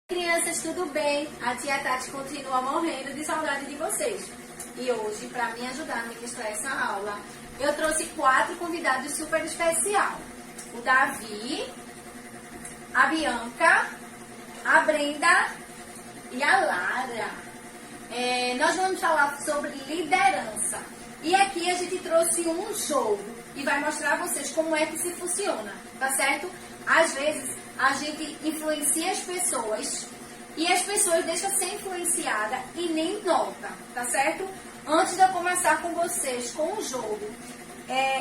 Crianças, tudo bem? A tia Tati continua morrendo de saudade de vocês. E hoje, para me ajudar a ministrar essa aula, eu trouxe 4 convidados super especial. O Davi, a Bianca, a Brenda e a Lara. Nós vamos falar sobre liderança. E aqui a gente trouxe um jogo e vai mostrar a vocês como é que se funciona, tá certo? Às vezes a gente influencia as pessoas e as pessoas deixam ser influenciada e nem nota, tá certo? Antes de eu começar com vocês com o jogo,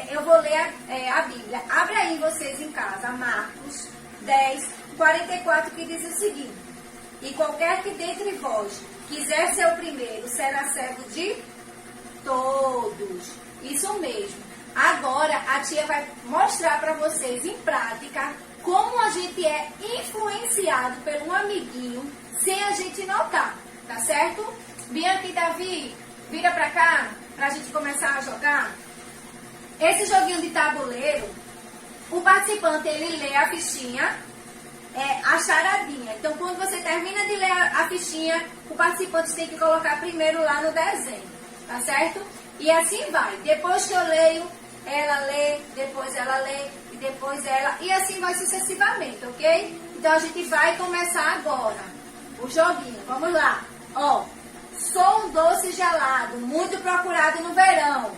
eu vou ler a Bíblia. Abra aí vocês em casa, Marcos 10, 44, que diz o seguinte: e qualquer que dentre vós quiser ser o primeiro, será servo de todos. Isso mesmo. Agora a tia vai mostrar para vocês em prática como a gente é influenciado por um amiguinho sem a gente notar, tá certo? Bianca e Davi, vira pra cá pra gente começar a jogar. Esse joguinho de tabuleiro, o participante ele lê a fichinha, a charadinha. Então quando você termina de ler a fichinha, o participante tem que colocar primeiro lá no desenho, tá certo? E assim vai. Depois que eu leio, ela lê, depois ela lê, e depois ela, e assim vai sucessivamente, ok? Então a gente vai começar agora o joguinho. Vamos lá. Ó, sou um doce gelado, muito procurado no verão.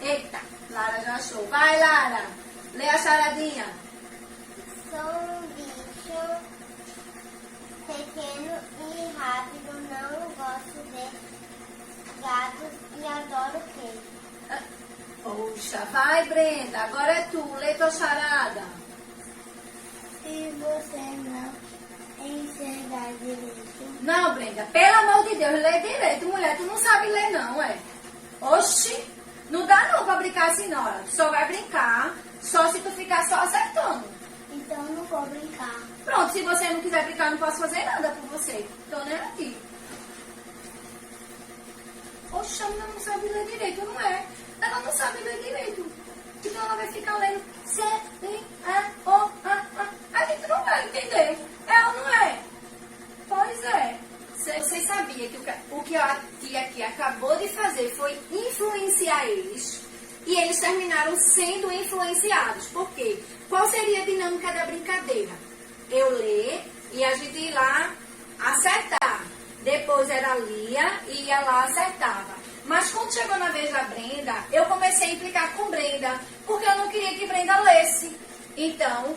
Eita, Lara já achou. Vai, Lara, lê a charadinha. Sou um bicho pequeno e rápido, não gosto de gatos e adoro queijo. Poxa, vai, Brenda, agora é tu, lê tua charada. Se você não enxergar direito. Não, Brenda, pelo amor de Deus, lê direito, mulher, tu não sabe ler não, Oxi, não dá não pra brincar assim não, tu só vai brincar só se tu ficar só acertando. Então eu não vou brincar. Pronto, se você não quiser brincar, eu não posso fazer nada por você. Tô nem aqui. Oxe, a menina não sabe ler direito, não é? Ela não sabe ler direito. Então ela vai ficar lendo C, D, E, O, A. A gente não vai entender. É ou não é? Pois é. Vocês sabiam que o que a tia aqui acabou de fazer foi influenciar eles. E eles terminaram sendo influenciados. Por quê? Qual seria a dinâmica da brincadeira? Eu ler e a gente ir lá acertar. Depois ela lia e ia lá acertava. Mas quando chegou na vez da Brenda, eu comecei a implicar com Brenda, porque eu não queria que Brenda lesse. Então,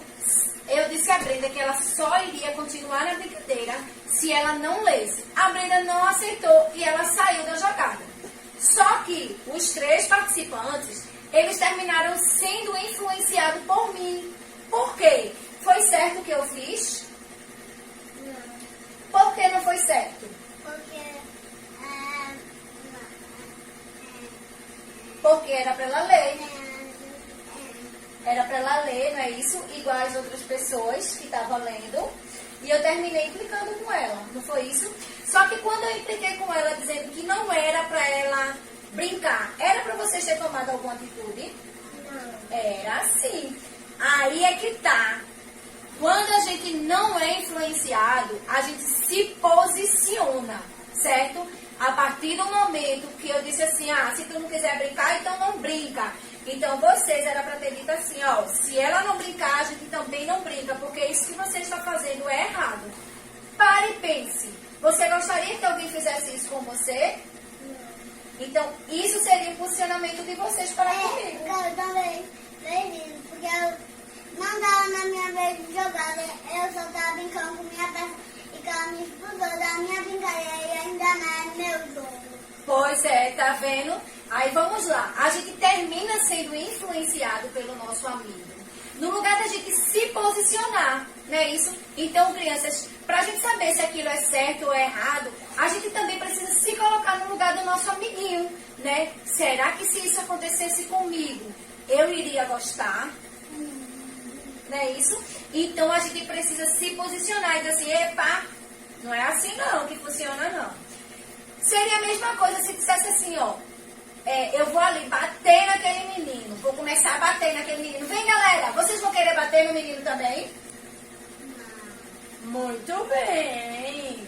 eu disse a Brenda que ela só iria continuar na brincadeira se ela não lesse. A Brenda não aceitou e ela saiu da jogada. Só que os 3 participantes, eles terminaram sendo influenciados por mim. Por quê? Foi certo o que eu fiz? Não. Por que não foi certo? Porque era para ela ler. Era para ela ler, não é isso? Igual as outras pessoas que estavam lendo. E eu terminei implicando com ela, não foi isso? Só que quando eu impliquei com ela dizendo que não era para ela brincar, era para vocês terem tomado alguma atitude? Não. Era sim. Aí é que tá. Quando a gente não é influenciado, a gente se posiciona, certo? A partir do momento que eu disse assim, se tu não quiser brincar, então não brinca. Então vocês era para ter dito assim, se ela não brincar, a gente também não brinca, porque isso que você está fazendo é errado. Pare e pense. Você gostaria que alguém fizesse isso com você? Não. Então, isso seria o posicionamento de vocês para comigo. Eu também fiz, porque eu não dava na minha vez de jogar, eu só estava brincando com minha peça. E ela me expulsou da minha brincadeira e ainda não é meu jogo. Pois é, tá vendo? Aí vamos lá. A gente termina sendo influenciado pelo nosso amigo. No lugar da gente se posicionar, não é isso? Então, crianças, pra gente saber se aquilo é certo ou é errado, a gente também precisa se colocar no lugar do nosso amiguinho, né? Será que se isso acontecesse comigo, eu iria gostar? Não é isso? Então a gente precisa se posicionar e dizer assim, epa, não é assim não que funciona não. Seria a mesma coisa se dissesse assim, eu vou ali bater naquele menino, vou começar a bater naquele menino. Vem galera, vocês vão querer bater no menino também? Não. Muito bem.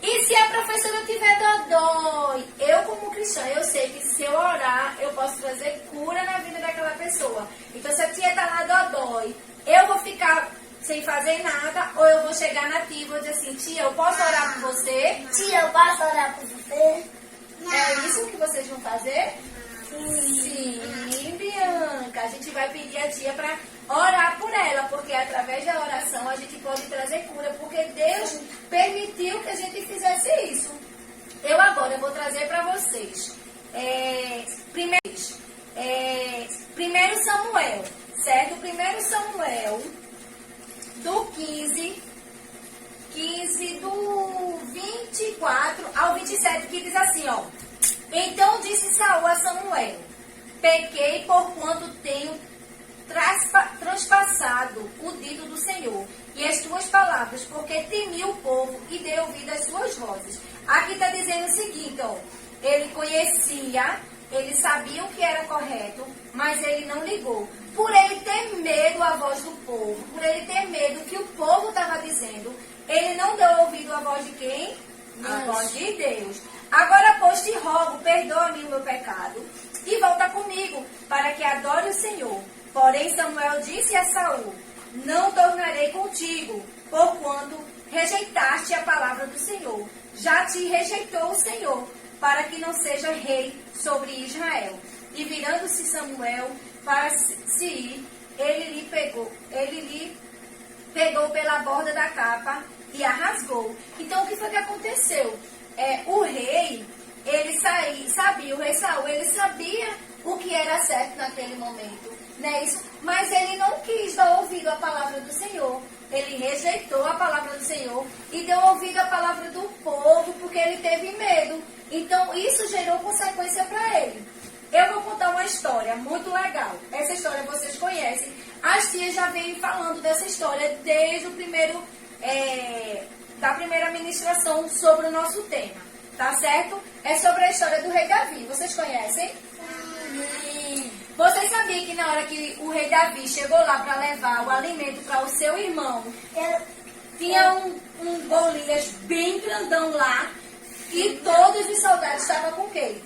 E se a professora tiver dodói? Eu, como cristã, eu sei que se eu orar, eu posso trazer cura na vida daquela pessoa. Então, se a tia tá lá dodói, eu vou ficar sem fazer nada, ou eu vou chegar na tia e vou dizer assim, tia, eu posso orar por você? Tia, eu posso orar por você? É isso que vocês vão fazer? Sim, Bianca. A gente vai pedir a tia para orar por ela, porque através da oração a gente pode trazer cura, porque Deus permitiu que a gente fizesse isso. Eu agora vou trazer para vocês. Primeiro Samuel, certo? Primeiro Samuel, do 15 do 24 ao 27, que diz assim, ó. Então disse Saul a Samuel, pequei porquanto tenho transpassado o dito do Senhor e as tuas palavras, porque temi o povo e dei ouvido às suas vozes. Aqui está dizendo o seguinte, ó, ele conhecia, ele sabia o que era correto, mas ele não ligou. Por ele ter medo à voz do povo, por ele ter medo que o povo estava dizendo, ele não deu ouvido à voz de quem? A voz de Deus. Agora, pois, te rogo, perdoa-me o meu pecado e volta comigo, para que adore o Senhor. Porém, Samuel disse a Saul, não tornarei contigo, porquanto rejeitaste a palavra do Senhor. Já te rejeitou o Senhor, para que não seja rei sobre Israel. E virando-se Samuel para se ir, ele lhe pegou pela borda da capa e a rasgou. Então, o que foi que aconteceu? O rei, sabia, o rei Saul, ele sabia o que era certo naquele momento, né? Isso, mas ele não quis dar ouvido à palavra do Senhor. Ele rejeitou a palavra do Senhor e deu ouvido à palavra do povo, porque ele teve medo. Então, isso gerou consequência para ele. Eu vou contar uma história muito legal. Essa história vocês conhecem. As tias já vêm falando dessa história desde o da primeira ministração sobre o nosso tema, tá certo? É sobre a história do rei Davi. Vocês conhecem? Sim. Vocês sabiam que na hora que o rei Davi chegou lá para levar o alimento para o seu irmão, tinha um Golias bem grandão lá e todos os soldados estavam com o quê?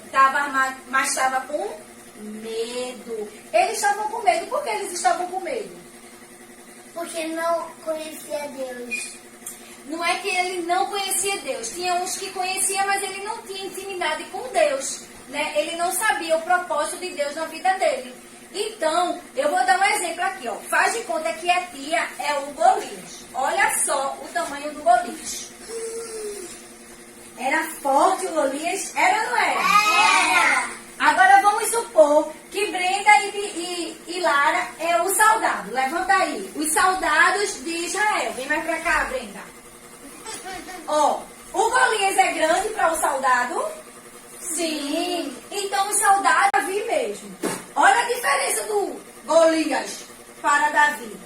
Estava armado, mas estava com medo. Eles estavam com medo. Por que eles estavam com medo? Porque não conhecia Deus. Não é que ele não conhecia Deus. Tinha uns que conhecia, mas ele não tinha intimidade com Deus, né? Ele não sabia o propósito de Deus na vida dele. Então, eu vou dar um exemplo aqui, ó. Faz de conta que a tia é o Golias. Olha só o tamanho do Golias. Era forte o Golias? Era ou não era? Era. Agora vamos supor que Brenda e Lara é o soldado. Levanta aí. Os soldados de Israel. Vem mais pra cá, Brenda. Ó, o Golias é grande para o soldado? Sim. Então o soldado é Davi mesmo. Olha a diferença do Golias para Davi.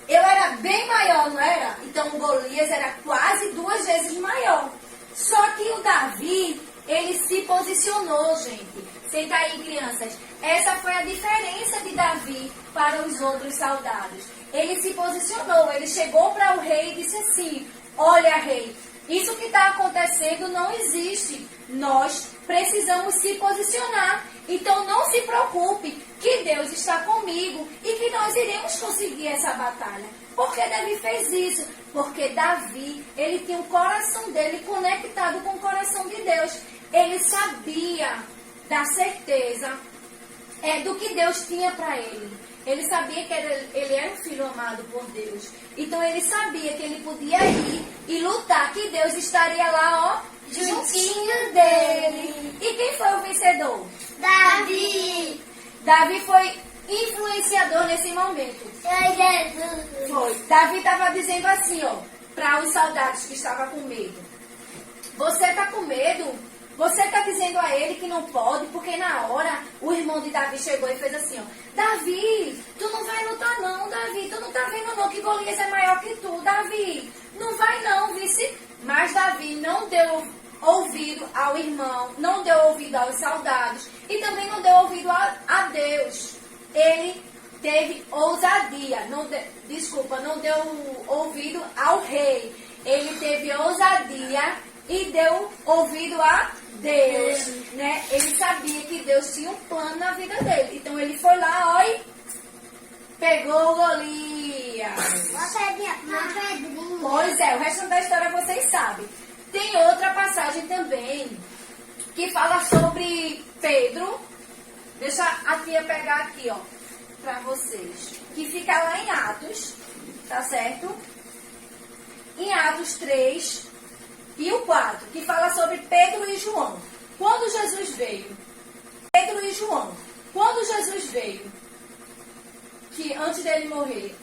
Eu era bem maior, não era? Então o Golias era quase 2 vezes maior. Só que o Davi, ele se posicionou, gente. Senta aí, crianças. Essa foi a diferença de Davi para os outros soldados. Ele se posicionou, ele chegou para o rei e disse assim, olha, rei, isso que está acontecendo não existe. Nós precisamos se posicionar. Então não se preocupe, que Deus está comigo e que nós iremos conseguir essa batalha. Por que Davi fez isso? Porque Davi, ele tinha o coração dele conectado com o coração de Deus. Ele sabia da certeza do que Deus tinha para ele. Ele sabia que ele era um filho amado por Deus. Então ele sabia que ele podia ir e lutar, que Deus estaria lá, ó, juntinho dele. E quem foi o vencedor? Davi. Davi foi influenciador nesse momento. Jesus. Foi. Davi estava dizendo assim, ó, para os soldados que estavam com medo. Você está com medo? Você está dizendo a ele que não pode, porque na hora o irmão de Davi chegou e fez assim, ó, Davi, tu não vai lutar não, Davi, tu não tá vendo não que Golias é maior que tu, Davi, não vai não, vice. Mas Davi não deu ouvido ao irmão, não deu ouvido aos soldados e também não deu ouvido a Deus. Ele teve ousadia, não deu ouvido ao rei. Ele teve ousadia e deu ouvido a Deus, né? Ele sabia que Deus tinha um plano na vida dele. Então ele foi lá, ó, e pegou Golias. Uma pedrinha. Pois é, o resto da história vocês sabem. Tem outra passagem também que fala sobre Pedro. Deixa a tia pegar aqui, ó, pra vocês. Que fica lá em Atos, tá certo? Em Atos 3 e o 4, que fala sobre Pedro e João. Quando Jesus veio, Pedro e João, quando Jesus veio, que antes dele morrer,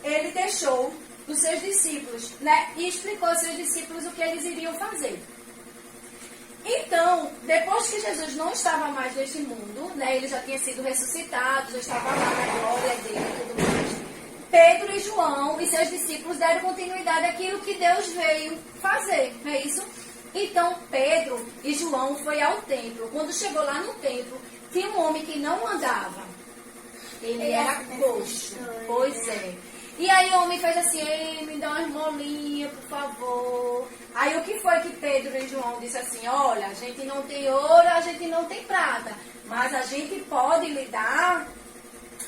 ele deixou os seus discípulos, né? E explicou aos seus discípulos o que eles iriam fazer. Então, depois que Jesus não estava mais neste mundo, né? Ele já tinha sido ressuscitado, já estava lá na glória dele e tudo mais. Pedro e João e seus discípulos deram continuidade àquilo que Deus veio fazer, não é isso? Então, Pedro e João foi ao templo. Quando chegou lá no templo, tinha um homem que não andava. Ele era coxo. Pois é. E aí o homem fez assim: ei, me dá uma esmolinha, por favor. Aí o que foi que Pedro e João disse assim: olha, a gente não tem ouro, a gente não tem prata, mas a gente pode lhe dar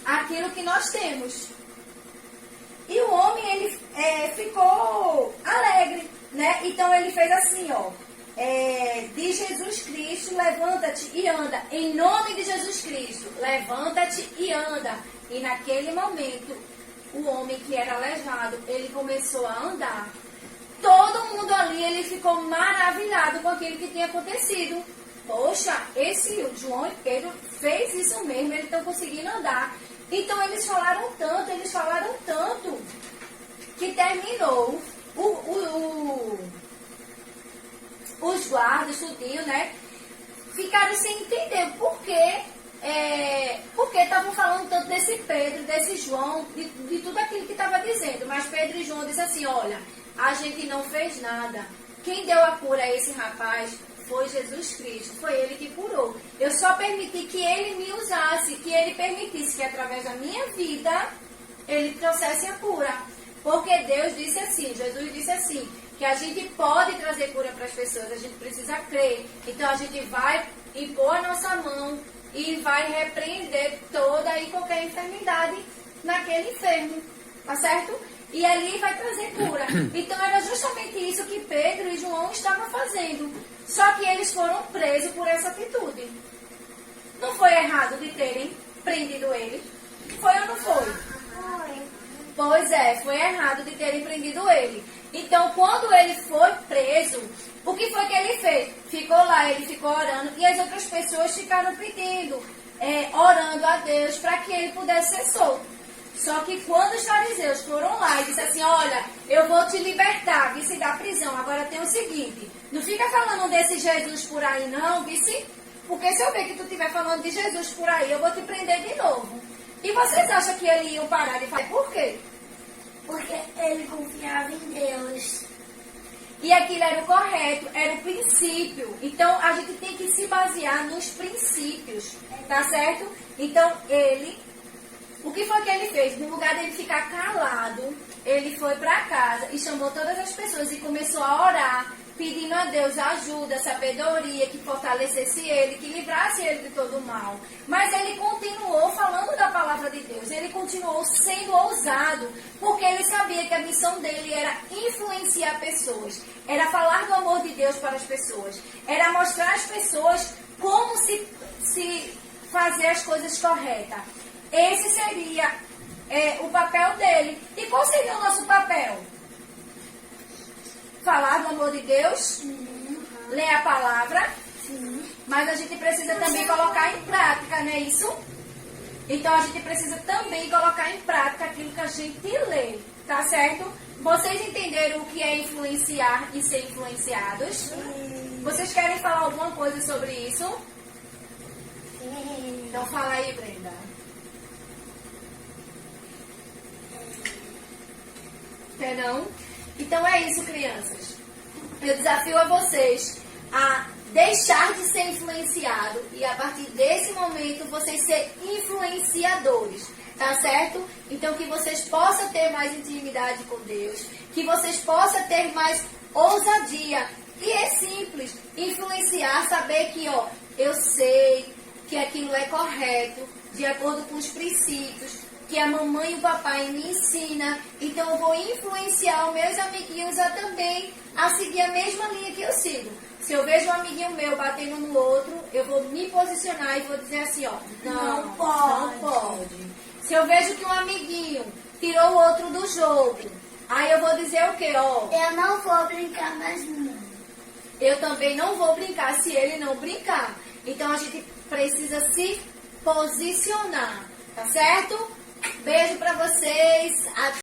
aquilo que nós temos. E o homem, ele ficou alegre, né? Então ele fez assim, ó. De Jesus Cristo, levanta-te e anda. Em nome de Jesus Cristo, levanta-te e anda. E naquele momento, o homem que era aleijado, ele começou a andar. Todo mundo ali, ele ficou maravilhado com aquilo que tinha acontecido. Poxa, esse João e Pedro fez isso mesmo, eles estão conseguindo andar. Então eles falaram tanto, que terminou os guardas, tudinho, né? Ficaram sem entender por que estavam falando tanto desse Pedro, desse João, de tudo aquilo que estava dizendo. Mas Pedro e João disseram assim: olha, a gente não fez nada. Quem deu a cura a esse rapaz foi Jesus Cristo, foi ele que curou. Eu só permiti que ele me usasse, que ele permitisse que através da minha vida ele trouxesse a cura. Porque Deus disse assim, Jesus disse assim, que a gente pode trazer cura para as pessoas, a gente precisa crer. Então a gente vai impor a nossa mão e vai repreender toda e qualquer enfermidade naquele enfermo, tá certo? E ali vai trazer cura. Então era justamente isso que Pedro e João estavam fazendo. Só que eles foram presos por essa atitude. Não foi errado de terem prendido ele? Foi ou não foi? Foi. Pois é, foi errado de terem prendido ele. Então, quando ele foi preso, o que foi que ele fez? Ficou lá, ele ficou orando. E as outras pessoas ficaram pedindo, orando a Deus para que ele pudesse ser solto. Só que quando os fariseus foram lá e disseram assim: olha, eu vou te libertar, vice da prisão. Agora tem o seguinte, não fica falando desse Jesus por aí não, vice, porque se eu ver que tu estiver falando de Jesus por aí, eu vou te prender de novo. E vocês acham que ele ia parar de falar? Por quê? Porque ele confiava em Deus. E aquilo era o correto, era o princípio. Então a gente tem que se basear nos princípios, tá certo? Então o que foi que ele fez? No lugar dele ficar calado, ele foi para casa e chamou todas as pessoas e começou a orar, pedindo a Deus ajuda, sabedoria, que fortalecesse ele, que livrasse ele de todo o mal. Mas ele continuou falando da palavra de Deus, ele continuou sendo ousado, porque ele sabia que a missão dele era influenciar pessoas, era falar do amor de Deus para as pessoas, era mostrar às pessoas como se fazer as coisas corretas. Esse seria o papel dele. E qual seria o nosso papel? Falar do amor de Deus, ler a palavra, mas a gente precisa também colocar em prática, não é isso? Então a gente precisa também colocar em prática aquilo que a gente lê, tá certo? Vocês entenderam o que é influenciar e ser influenciados? Vocês querem falar alguma coisa sobre isso? Então fala aí, Brenda. Quer não? Então é isso, crianças. Eu desafio a vocês a deixar de ser influenciado e a partir desse momento vocês ser influenciadores. tá certo? Então que vocês possam ter mais intimidade com Deus, que vocês possam ter mais ousadia. E é simples, influenciar, saber que, ó, eu sei que aquilo é correto, de acordo com os princípios que a mamãe e o papai me ensinam. Então eu vou influenciar os meus amiguinhos a também a seguir a mesma linha que eu sigo. Se eu vejo um amiguinho meu batendo no outro, eu vou me posicionar e vou dizer assim, ó, não pode. Se eu vejo que um amiguinho tirou o outro do jogo, aí eu vou dizer o quê, ó? Eu não vou brincar mais não. Eu também não vou brincar se ele não brincar. Então a gente precisa se posicionar, tá certo? Beijo pra vocês.